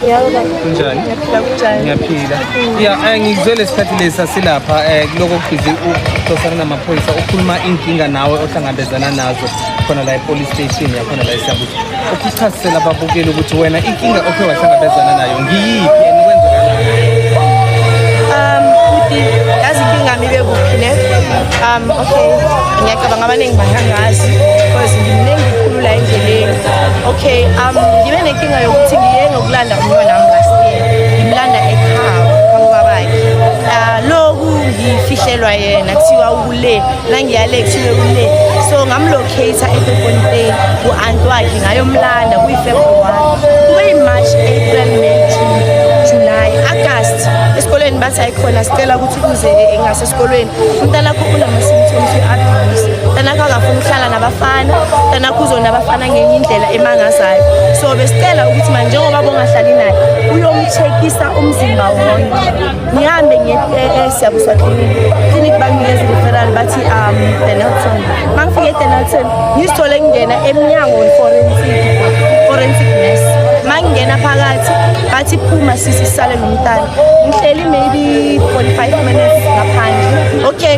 Kunjani? Ngiyaphila. Ngizwele isikhathi lesa silapha kuloko kubhizi uxoxana namaphoyisa ukhuluma inkinga nawe ohlangabezana nazo khona la e-police station yakhona la eSiyabuswa. Ukuchasisela ababukeli ukuthi wena inkinga okhe wahlangabezana nayo ngiyiphi yazi inkinga mibe kuphi ne? Okay, ngiyacabanga abaningi bangangazi because ngimnengi kakhulu la endleleni. Okay, ngibe nenkinga yokuthi ngiye ngokulanda umntwana wami last year. Ngimlanda ekhaya kwabakhe. Lokhu ngifihlelwa yena kuthiwa ukule, la ngiyale kuthiwe ukule. So ngamlocate eFontein ku-aunt wakhe ngayomlanda kuyi-February. Kube March, April, May, June, July, August. Esikoleni bathi ayikhona sicela ukuthi uze engasesikolweni. Umntana wakho unama-symptoms we-abuse. Umntana wakho akafuna ukuhlala nabafana. Umntana wakho uzona abafana ngenye indlela emangazayo. So besicela ukuthi manje njengoba bongahlali naye uyomcheckisa umzimba wonke. Ngihambe eSiyabuswa clinic banginikeza referral bathi Denelton. Mangifike eDenelton ngizithole ngingena emnyango we-forensic nurse. Mangingena phakathi bathi phuma sisi sale nomntana. Ngihleli maybe 45 minutes ngaphandle. Okay,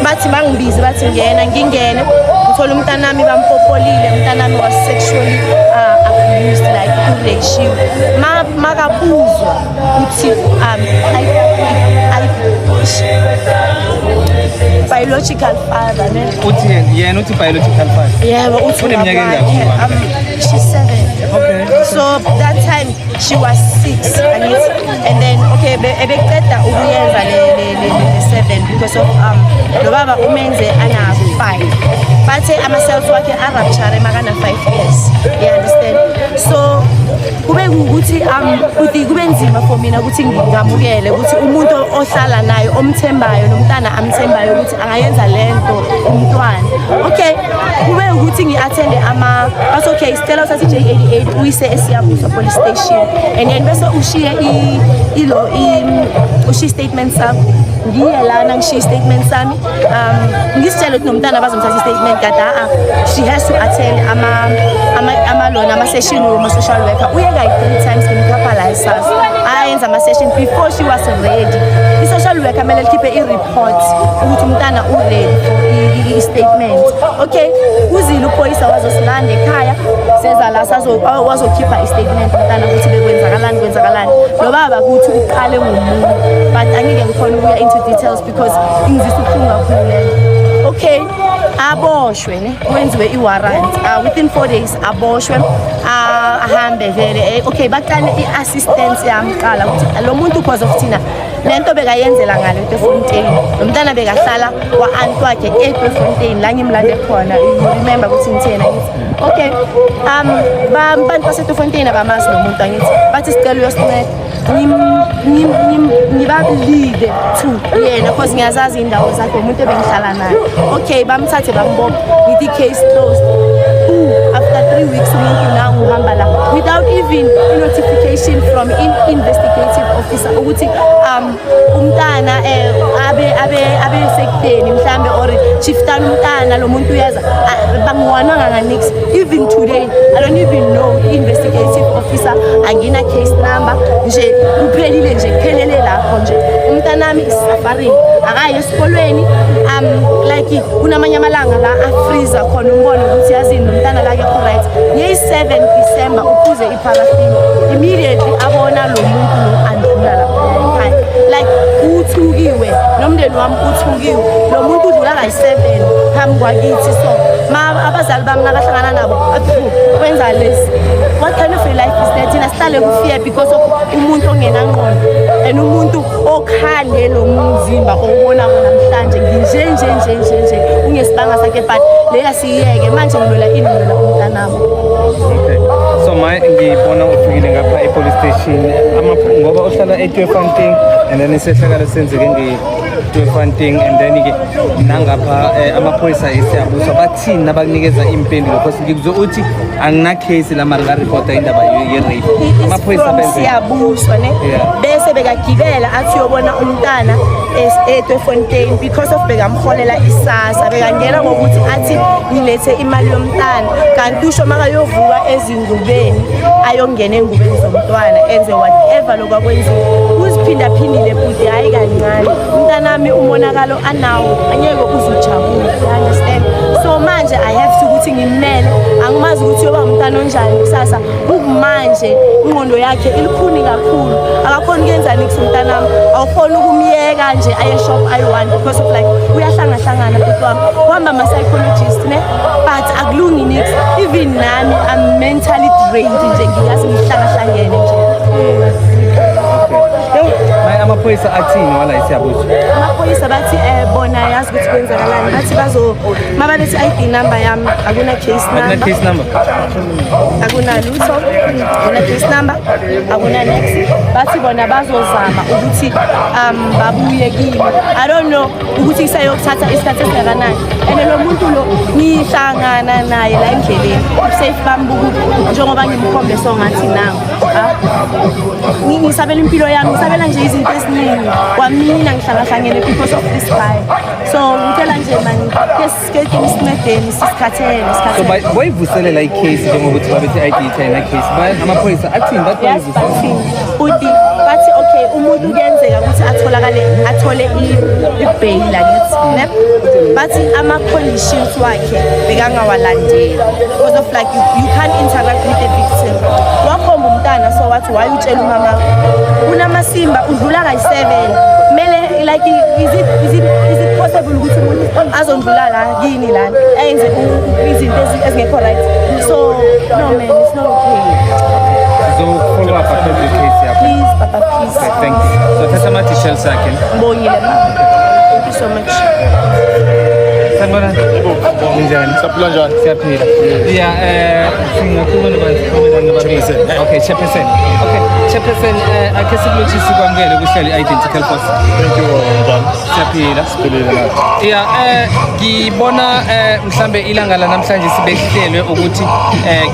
bathi bangibize bathi ngingene ngithola umntana wami bampopolile. Umntana wami was sexually abused, like ureshiwe. Makabuzwa ukuthi biological father ne uthi yena uthi biological father yebo uthi uneminyaka engakhi she's 7. Okay, so that time she was 6 and then okay ebeqeda ukuyenza le 7 because of lo baba umenze ana 5 bathe ama-cells wakhe arupture makana 5 years, you understand. So kube ukuthi kube nzima for mina ukuthi ngingamukele ukuthi umuntu ohlala naye omthembayo nomntana amthembayo ukuthi angayenza lento umntwana. Okay, kube ukuthi ngi-attende but okay sicela usathi J88 uyise eSiyabuswa police station and then bese ushiye ushiye statement sami. Ngiye lana ngishiye statement sami ngisitshela ukuthi nomntana bazomthatha i-statement kada she has to attend ama-session wama-social worker. Uyeka 3 times ngimkhapha la eSAS ayenza ama-session before she was ready. I-social worker kumele likhiphe i-report ukuthi umntana u-ready for i-statement. Okay, uzile uphoyisa wazosilanda ekhaya seza la wazokhipha i-statement umntana ukuthi bekwenzakalani. Lo baba kuthi uqale ngomuntu but angeke ngikhona ukuya into details because ingizisa ubuhlungu kakhulu lento. Okay, aboshwe ne kwenziwe i-warrant within 4 days aboshwe ahambe vele. Okay, baqale i-assistance yamqala ukuthi lo muntu because of thina lento bekayenzela ngale eFontein. Lo mntana bekahlala kwa-aunt wakhe eFontein la ngimlande khona. You remember ukuthi ngithena ngithi okay bantu baseFontein abamazi nomuntu angithi bathi sicela uyosinceda ngibabilile to yena because ngiyazazi indawo zakhe umuntu ebengihlala naye. Okay, bamthathe bambopha ngithi case closed. After 3 weeks umuntu nangu uhamba la without even notification from investigative officer ukuthi umntana abe sekuteni mhlambe or chiftana umntana lo muntu uyaza bangiwananga nganix. Even today I don't even know investigative officer angina case number nje kuphelile nje kuphelele lapho nje umntana wami isafari akaye esikolweni like kunamanye amalanga la afreeza khona umbone ukuthi yazini nomntana la ke right nge-7 December uphuze iparaffin immediately abona lo muntu lo andlula lapha like uthukiwe nomndeni wami uthukiwe lo muntu udlula kayi-7 phambi kwakithi. So abazali bami nakahlangana nabo kwenza lesi what kind of a life is that? Thina sihlale kufear because of umuntu ongenangqondo and umuntu okhande lo mzimba obona namhlanje nje ungesibanga sakhe but leya siyeke manje ngilola indlela umntanami. Okay, so ngibona ufikile ngapha e-police station ngoba uhlala eTweefontein and then isehlakalo senzeke nge-Tweefontein and then ke nangapha amaphoyisa eSiyabuswa bathini nabakunikeza impendulo because ngikuzwe uthi angina case la mara reporta indaba ye-rape. Amaphoyisa benze Siyabuswa ne bese bese bekagibela athi uyobona umntana eTweefontein because of bekamholela isasa bekangena ngokuthi athi nilethe imali yomntana kanti usho makayovuka ezingubeni ayongena engubeni zomntwana enze whatever lokwakwenziwa uziphinda phindile futhi hayi kancane umntanami umonakalo anawo angeke uzujabula understand so manje I have to ukuthi ngimele angimazi ukuthi yoba umntana onjani kusasa kumanje ingqondo yakhe ilikhuni kakhulu akakhona ukuyenzani kusumntanami awukhona ukumyeka nje aye shop ayi-1 because of like uyahlangahlangana bhuti wami uhamba ama-psychologist ne but akulungi nix even nami I'm mentally drained nje ngikazi ngihlangahlangene nje amaphoyisa athini wala isiyabuzo amaphoyisa bathi bona yazi ukuthi kwenzakalani bathi mabalethi ID number yami akuna case number akuna lutho akuna case number akuna next bathi bona bazozama ukuthi babuye kimi I don't know ukuthi isayokuthatha isikhathi esingakanani and lo muntu lo ngihlangana naye la endleleni safe bambuku njengoba ngimkhombe so ngathi nawo ngisabela impilo yami ngisabela nje izinto eziningi kwamina ngihlangahlangene because of this guy so ngitela nje manje kesikeke isimedeni sisikhathele so bayivuselela icase njengokuthi babethi ID10 na case amaphoyisa athini uthi bathi okay umuntu kuyenzeka ukuthi athole i-bail lakithi ne bathi ama-conditions wakhe bekangawalandeli because of like you can't interact with the victim wakhomba umntana so wathi why utshela umama unamasimba udlula kayi-7 kumele like is it possible ukuthi umuntu azondlula la kini lana enze izinto ezingekho right so no man it's not okay so follow up after the case yakho please papa please okay, thank you so thatha ama-details akhe ngibongile thank you so much sanibona njani Saphila njani? siyaphila singakhuluma nababili okay chairperson akhe sikulotshise kwamukele kuhlelo i-identical force Thank you njani? siyaphila Siphilile nathi. ngibona mhlambe ilanga la namhlanje sibehlelwe ukuthi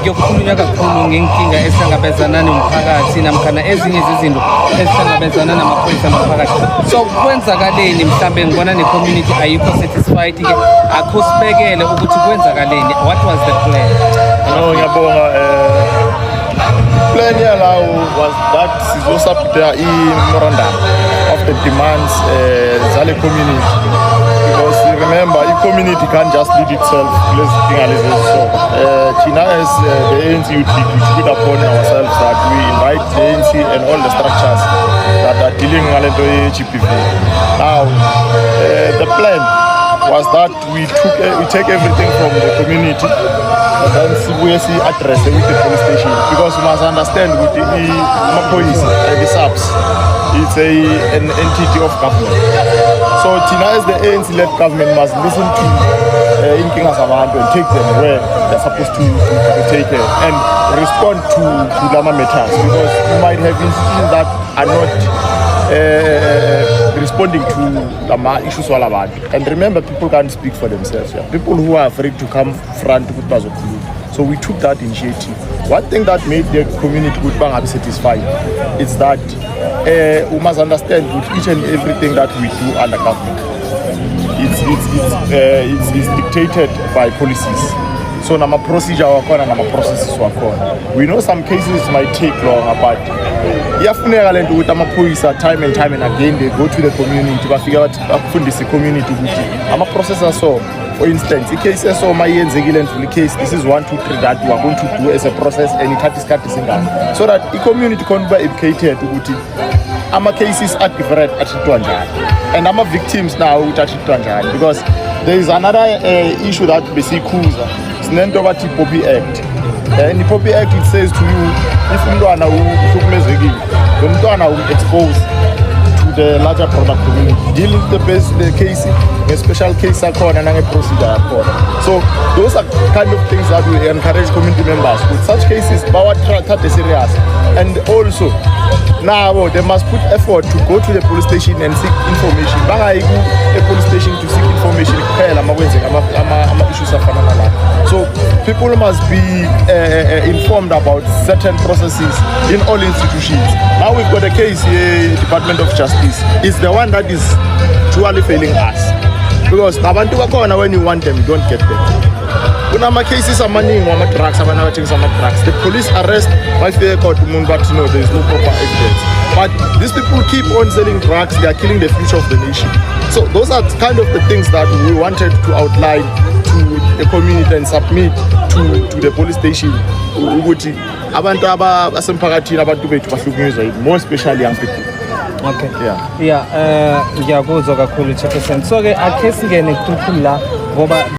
kuyokhulunywa kakhulu ngenkinga esihlangabezana nomphakathi namkhana ezinye zezinto esihlangabezana namaphoyisa nomphakathi so kwenzakaleni mhlambe ngibona ne-community ayikho satisfied-ke akho sibekele ukuthi kwenzakaleni what was the plan Ngiyabonga plan yalawo was that sizosubmit i-memorandum of the demands zale community because remember i-community can't just lead itself lezi dinga lezi so thina as the ANC youth league we took it upon ourselves that we invite the ANC and all the structures that are dealing ngalento ye-GBV now the plan was that we take everything from the community and then we address it with the police station because you must understand with the police and the SAPS it's an entity of government so Tina as the ANC-led government must listen to inkinga zabantu and take them where they're supposed to take it and respond to Lama matters because you might have institutions that are not responding to the issues all about. And remember, people can't speak for themselves. Yeah? People who are afraid to come front with Bazokulu. So we took that initiative. One thing that made the community good bang satisfied is that we must understand with each and everything that we do under government. It's dictated by policies. So nama procedure wakona nama processes wakona. We know some cases might take longer, but iyafuneka lento ukuthi amaphoyisa time and again they go to the community bafika bathi bafundise community ukuthi ama processes so for instance i-case so mayenzekile ndlula i-case this is 1 2 3 that we are going to do as a process and ithatha isikhathi singani so that i-community khona uba educated ukuthi ama-cases are different atreatwa njani and ama-victims now ukuthi atreatwa njani because there is another issue that besikhuza sinento bathi i-Poppy Act and the Poppy Act it says to you if umntwana uhlukumezekile lo mntwana will-expose to the larger product community deal with the case nge-special case akhona nange-procedure yakhona so those are kind of things that we encourage community members with such cases bawathathe serious and also now they must put effort to go to the police station and seek information. Bangayi ku police station to seek information kuphela makwenzeka ama issues afana nala. So people must be informed about certain processes in all institutions. Now we've got a case here, Department of Justice is the one that is truly failing us, because abantu bakhona when you want them you don't get them. Kunama cases amaningi wama drugs abantu abathengisa ama drugs, the police arrest bafike court umuntu but no, there is no proper evidence, but these people keep on selling drugs, they are killing the future of the nation. So those are kind of the things that we wanted to outline to the community and submit to the police station ukuthi abantu abasemphakathini abantu bethu bahlukunyezwa, more especially young people. Okay. Yeah. Ngiyakuzwa kakhulu Chairperson. So ke akhe singene kukhulu la ngoba